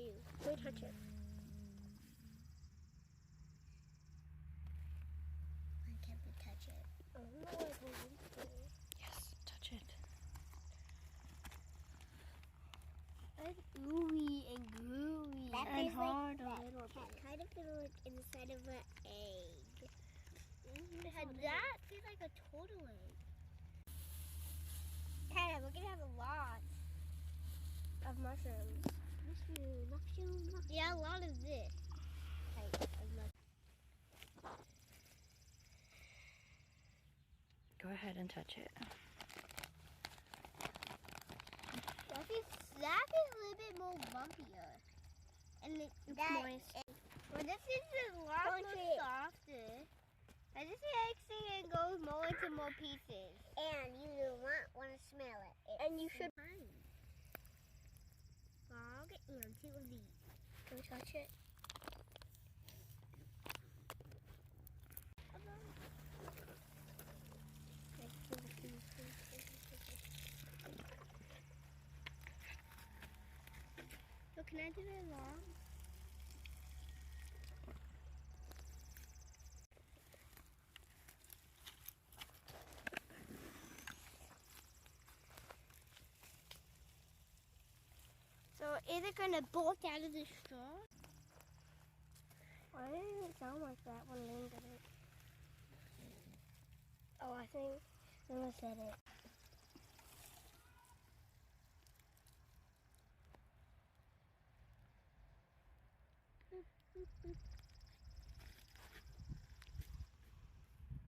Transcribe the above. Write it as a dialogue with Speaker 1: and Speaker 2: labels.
Speaker 1: you. Let me touch it.
Speaker 2: Why can't we touch it?
Speaker 1: I don't know what we're going to do.
Speaker 3: Yes, touch it.
Speaker 1: It's ooey and gooey.
Speaker 2: That
Speaker 1: and
Speaker 2: feels
Speaker 1: hard
Speaker 2: like
Speaker 1: a little
Speaker 2: that
Speaker 1: bit.
Speaker 2: kind of feels like inside of an egg.
Speaker 1: That feels like a total egg. Hey, we're gonna have a lot of mushrooms.
Speaker 2: Mushroom.
Speaker 1: Yeah, a lot of this.
Speaker 3: Go ahead and touch it.
Speaker 1: That feels a little bit more bumpier. And it's moist. Well, this is a lot more softer. I just mixing and goes more into more pieces.
Speaker 2: And you do not want to smell it.
Speaker 1: And you should.
Speaker 2: Fine.
Speaker 1: I'll get two of these. Can we touch it? So can I do it long? So is it gonna bolt out of the straw? Why didn't it sound like that when Lynn did it? Oh, I think Lynn said it.